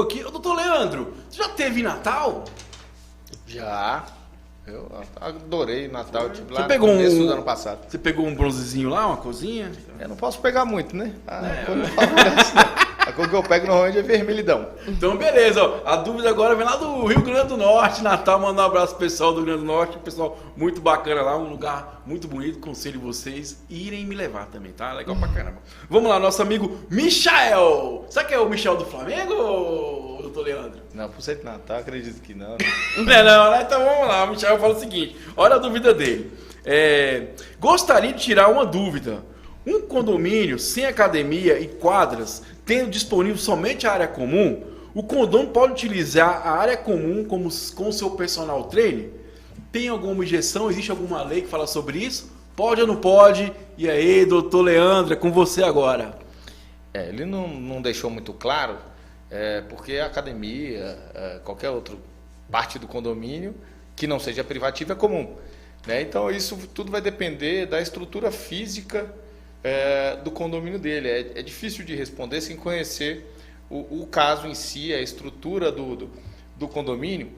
Aqui, ô, doutor Leandro, você já teve Natal? Já. Eu adorei Natal. Eu tive lá Você no pegou começo do ano passado. Você pegou um bronzezinho lá, uma cozinha? Eu não posso pegar muito, né? A cor não favorece, né? A cor que eu pego normalmente é vermelhidão. Então, beleza. Ó. A dúvida agora vem lá do Rio Grande do Norte, Natal. Manda um abraço pro pessoal do Rio Grande do Norte. Pessoal muito bacana lá, um lugar muito bonito. Conselho vocês irem me levar também, tá? Legal pra caramba. Vamos lá, nosso amigo Michael. Sabe que é o Michel do Flamengo, ou doutor Leandro? Não, por ser de Natal, acredito que não. Não, né? Então vamos lá. O Michel fala o seguinte: olha a dúvida dele. Gostaria de tirar uma dúvida. Um condomínio sem academia e quadras, tendo disponível somente a área comum, o condomínio pode utilizar a área comum com o seu personal trainer? Tem alguma objeção? Existe alguma lei que fala sobre isso? Pode ou não pode? E aí, doutor Leandro, é com você agora. Ele não deixou muito claro, porque a academia, qualquer outra parte do condomínio que não seja privativa é comum. Né? Então, isso tudo vai depender da estrutura física do condomínio dele. É difícil de responder sem conhecer o caso em si, a estrutura do condomínio.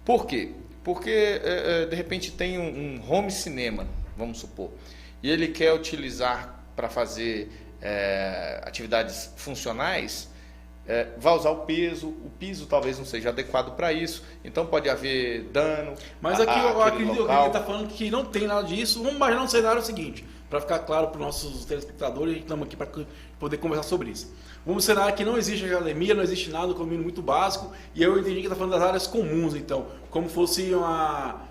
Por quê? Porque, de repente, tem um home cinema, vamos supor, e ele quer utilizar para fazer atividades funcionais, vai usar o piso talvez não seja adequado para isso, então pode haver dano. Mas aqui eu acredito que ele está falando que não tem nada disso. Vamos imaginar um cenário seguinte, para ficar claro para os nossos telespectadores, a gente estamos aqui para poder conversar sobre isso. Vamos cenário que não existe academia, não existe nada, um condomínio muito básico, e eu entendi que está falando das áreas comuns, então, como fosse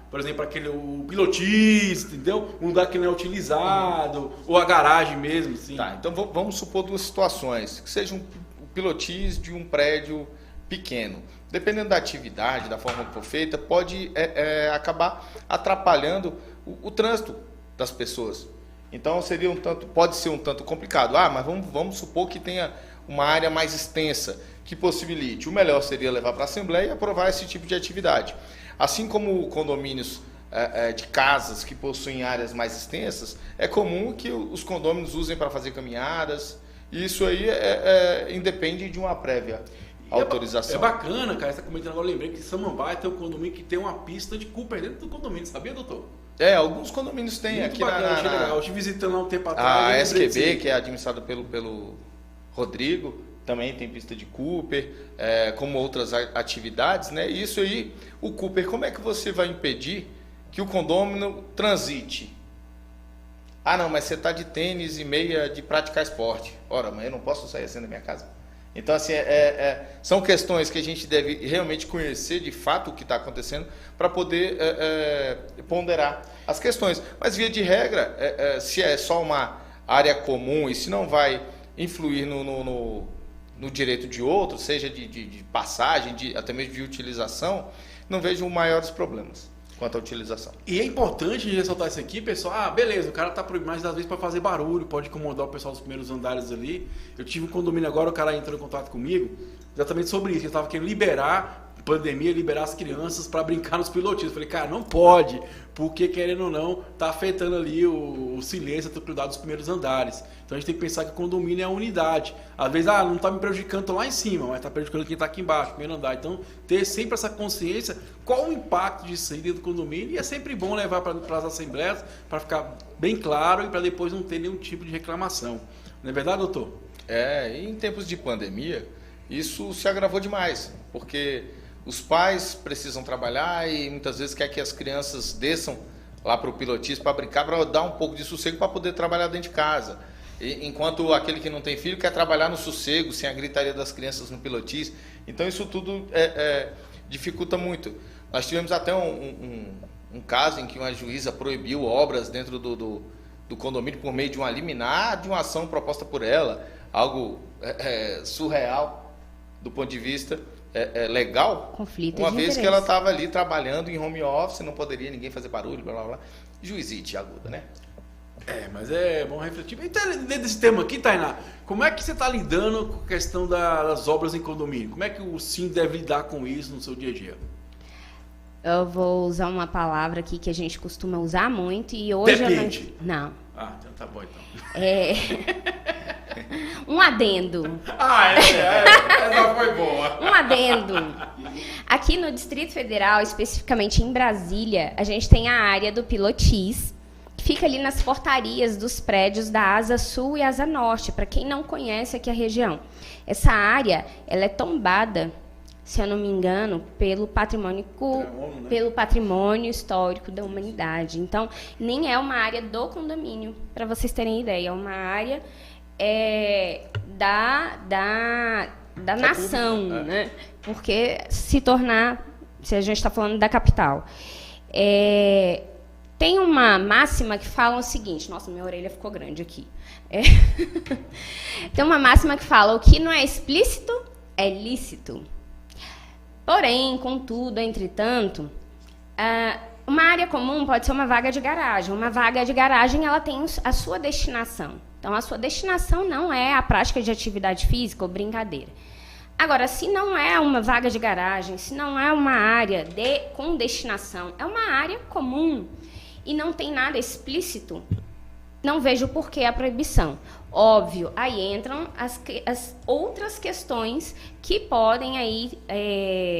por exemplo, o pilotista, entendeu? Um lugar que não é utilizado, ou a garagem mesmo. Assim. Tá, então vamos supor duas situações, que seja um pilotis de um prédio pequeno. Dependendo da atividade, da forma que for feita, pode acabar atrapalhando o trânsito das pessoas. Então pode ser um tanto complicado. Mas vamos supor que tenha uma área mais extensa que possibilite. O melhor seria levar para a Assembleia e aprovar esse tipo de atividade. Assim como condomínios de casas que possuem áreas mais extensas, é comum que os condôminos usem para fazer caminhadas. E isso aí independe de uma prévia autorização. É bacana, cara, você está comentando agora, eu lembrei que Samambaia tem um condomínio que tem uma pista de Cooper dentro do condomínio, sabia, doutor? Alguns condomínios têm muito aqui bacana, achei legal. Eu estive visitando lá um tempo atrás. A SQB, que é administrada pelo Rodrigo, também tem pista de Cooper, como outras atividades, né? E isso aí, o Cooper, como é que você vai impedir que o condômino transite? Não, mas você está de tênis e meia de praticar esporte. Ora, mas eu não posso sair assim da minha casa. Então, assim, são questões que a gente deve realmente conhecer de fato o que está acontecendo para poder ponderar as questões. Mas, via de regra, se é só uma área comum e se não vai influir no direito de outro, seja de passagem, até mesmo de utilização, não vejo maiores problemas quanto à utilização. E é importante ressaltar isso aqui, pessoal. Beleza, o cara tá proibido, mas às vezes para fazer barulho, pode incomodar o pessoal dos primeiros andares ali. Eu tive um condomínio agora, o cara entrou em contato comigo, exatamente sobre isso. Ele estava querendo liberar as crianças para brincar nos pilotistas. Eu falei, cara, não pode, porque querendo ou não, tá afetando ali o silêncio, a tranquilidade dos primeiros andares. Então a gente tem que pensar que o condomínio é a unidade. Às vezes, não tá me prejudicando lá em cima, mas tá prejudicando quem tá aqui embaixo, primeiro andar. Então, ter sempre essa consciência, qual o impacto disso aí dentro do condomínio, e é sempre bom levar para as assembleias, para ficar bem claro e para depois não ter nenhum tipo de reclamação. Não é verdade, doutor? E em tempos de pandemia, isso se agravou demais, porque os pais precisam trabalhar e muitas vezes quer que as crianças desçam lá para o pilotismo para brincar, para dar um pouco de sossego para poder trabalhar dentro de casa. Enquanto aquele que não tem filho quer trabalhar no sossego, sem a gritaria das crianças no pilotismo. Então isso tudo dificulta muito. Nós tivemos até um caso em que uma juíza proibiu obras dentro do condomínio por meio de uma liminar, de uma ação proposta por ela, algo surreal do ponto de vista legal. Conflito uma de vez interesse. que ela estava ali trabalhando em home office, não poderia ninguém fazer barulho, blá blá blá. Juizite aguda, né? Mas é bom refletir. Então, dentro desse tema aqui, Tainá, como é que você está lidando com a questão das obras em condomínio? Como é que o SIM deve lidar com isso no seu dia a dia? Eu vou usar uma palavra aqui que a gente costuma usar muito e hoje... Depende. Não. Então tá bom, então. Um adendo. Essa foi boa. Um adendo. Aqui no Distrito Federal, especificamente em Brasília, a gente tem a área do Pilotis, que fica ali nas portarias dos prédios da Asa Sul e Asa Norte, para quem não conhece aqui a região. Essa área, ela é tombada, se eu não me engano, pelo patrimônio histórico da humanidade. Então, nem é uma área do condomínio, para vocês terem ideia. É uma área da nação, né? Porque se a gente está falando da capital. Tem uma máxima que fala o seguinte... Nossa, minha orelha ficou grande aqui. Tem uma máxima que fala: o que não é explícito é lícito. Porém, contudo, entretanto, uma área comum pode ser uma vaga de garagem. Uma vaga de garagem, ela tem a sua destinação. Então, a sua destinação não é a prática de atividade física ou brincadeira. Agora, se não é uma vaga de garagem, se não é uma área com destinação, é uma área comum e não tem nada explícito, não vejo por que a proibição. Óbvio, aí entram as outras questões que podem aí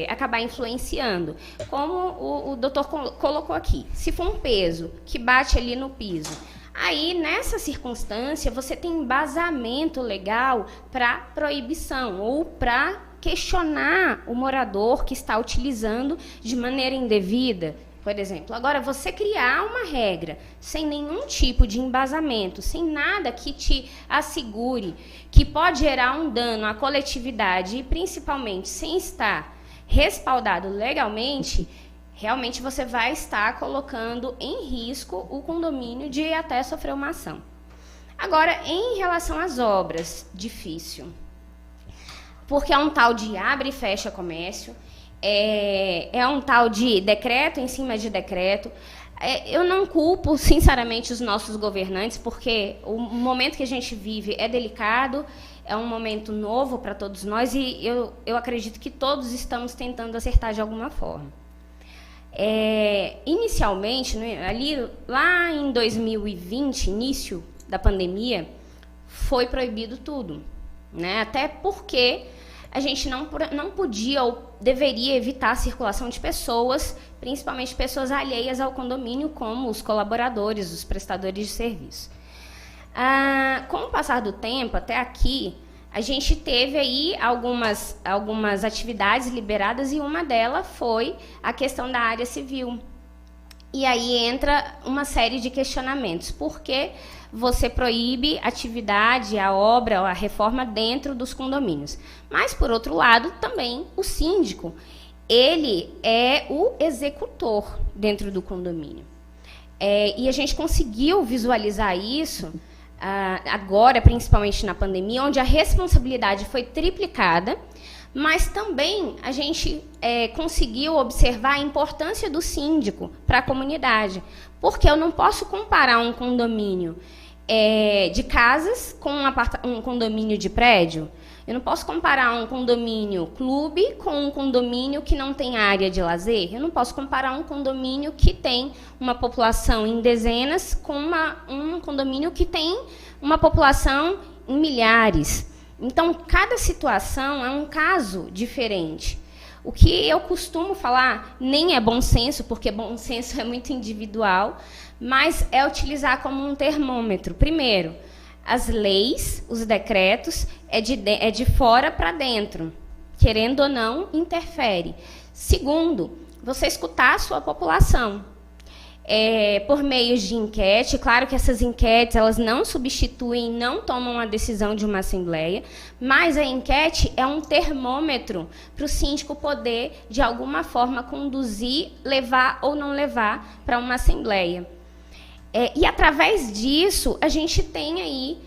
acabar influenciando. Como o doutor colocou aqui, se for um peso que bate ali no piso, aí nessa circunstância você tem embasamento legal para proibição ou para questionar o morador que está utilizando de maneira indevida. Por exemplo, agora você criar uma regra sem nenhum tipo de embasamento, sem nada que te assegure que pode gerar um dano à coletividade e principalmente sem estar respaldado legalmente, realmente você vai estar colocando em risco o condomínio de até sofrer uma ação. Agora, em relação às obras, difícil. Porque é um tal de abre e fecha comércio, é um tal de decreto em cima de decreto. Eu não culpo, sinceramente, os nossos governantes, porque o momento que a gente vive é delicado, é um momento novo para todos nós e eu acredito que todos estamos tentando acertar de alguma forma. Inicialmente, né, lá em 2020, início da pandemia, foi proibido tudo, né? Até porque a gente não podia ou deveria evitar a circulação de pessoas, principalmente pessoas alheias ao condomínio, como os colaboradores, os prestadores de serviço. Com o passar do tempo, até aqui, a gente teve aí algumas atividades liberadas e uma delas foi a questão da área civil. E aí entra uma série de questionamentos. Por que você proíbe a atividade, a obra, a reforma dentro dos condomínios? Mas, por outro lado, também o síndico, ele é o executor dentro do condomínio. E a gente conseguiu visualizar isso agora, principalmente na pandemia, onde a responsabilidade foi triplicada, mas também a gente conseguiu observar a importância do síndico para a comunidade, porque eu não posso comparar um condomínio de casas com um condomínio de prédio. Eu não posso comparar um condomínio clube com um condomínio que não tem área de lazer. Eu não posso comparar um condomínio que tem uma população em dezenas com um condomínio que tem uma população em milhares. Então, cada situação é um caso diferente. O que eu costumo falar nem é bom senso, porque bom senso é muito individual, mas é utilizar como um termômetro. Primeiro, as leis, os decretos, é de fora para dentro. Querendo ou não, interfere. Segundo, você escutar a sua população. Por meio de enquete, claro que essas enquetes elas não substituem, não tomam a decisão de uma assembleia, mas a enquete é um termômetro para o síndico poder, de alguma forma, conduzir, levar ou não levar para uma assembleia. E, através disso, a gente tem aí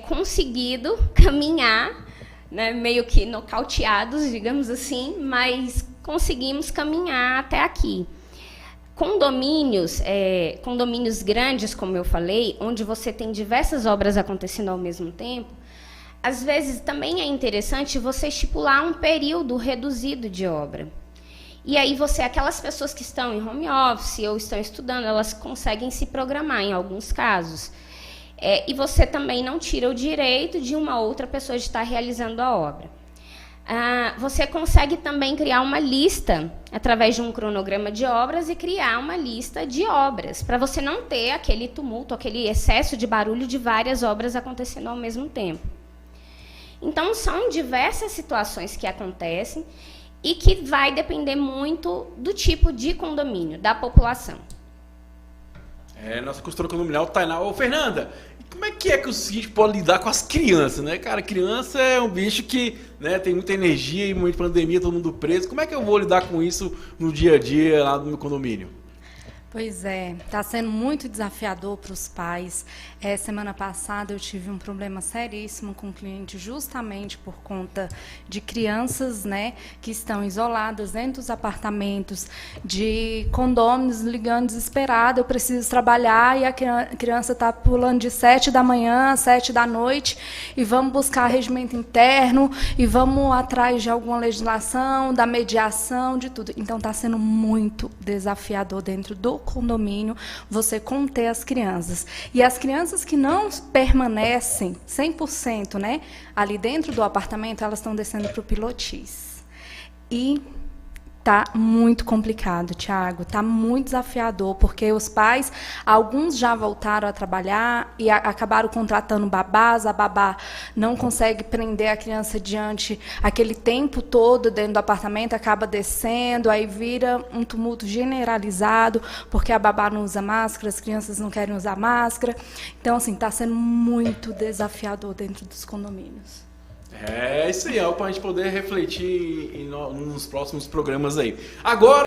conseguido caminhar, né, meio que nocauteados, digamos assim, mas conseguimos caminhar até aqui. Condomínios grandes, como eu falei, onde você tem diversas obras acontecendo ao mesmo tempo, às vezes também é interessante você estipular um período reduzido de obra. E aí aquelas pessoas que estão em home office ou estão estudando, elas conseguem se programar em alguns casos. e você também não tira o direito de uma outra pessoa de estar realizando a obra. Você consegue também criar uma lista através de um cronograma de obras e criar uma lista de obras, para você não ter aquele tumulto, aquele excesso de barulho de várias obras acontecendo ao mesmo tempo. Então, são diversas situações que acontecem e que vai depender muito do tipo de condomínio, da população. Nossa consultora condominial, Tainá. Ô, Fernanda, como é que o síndico pode lidar com as crianças, né? Cara, criança é um bicho que, né, tem muita energia e muita pandemia, todo mundo preso. Como é que eu vou lidar com isso no dia a dia lá no meu condomínio? Pois é, está sendo muito desafiador para os pais. Semana passada eu tive um problema seríssimo com um cliente justamente por conta de crianças, né, que estão isoladas dentro dos apartamentos, de condôminos ligando desesperado, eu preciso trabalhar, e a criança está pulando de 7 da manhã a 7 da noite, e vamos buscar regimento interno, e vamos atrás de alguma legislação, da mediação, de tudo. Então está sendo muito desafiador dentro do condomínio você conter as crianças. E as crianças que não permanecem 100%, né, ali dentro do apartamento, elas estão descendo para o pilotis. E tá muito complicado, Thiago, tá muito desafiador, porque os pais, alguns já voltaram a trabalhar e acabaram contratando babás, a babá não consegue prender a criança diante aquele tempo todo dentro do apartamento, acaba descendo, aí vira um tumulto generalizado, porque a babá não usa máscara, as crianças não querem usar máscara. Então, assim, tá sendo muito desafiador dentro dos condomínios. Isso aí, é algo para a gente poder refletir nos próximos programas aí. Agora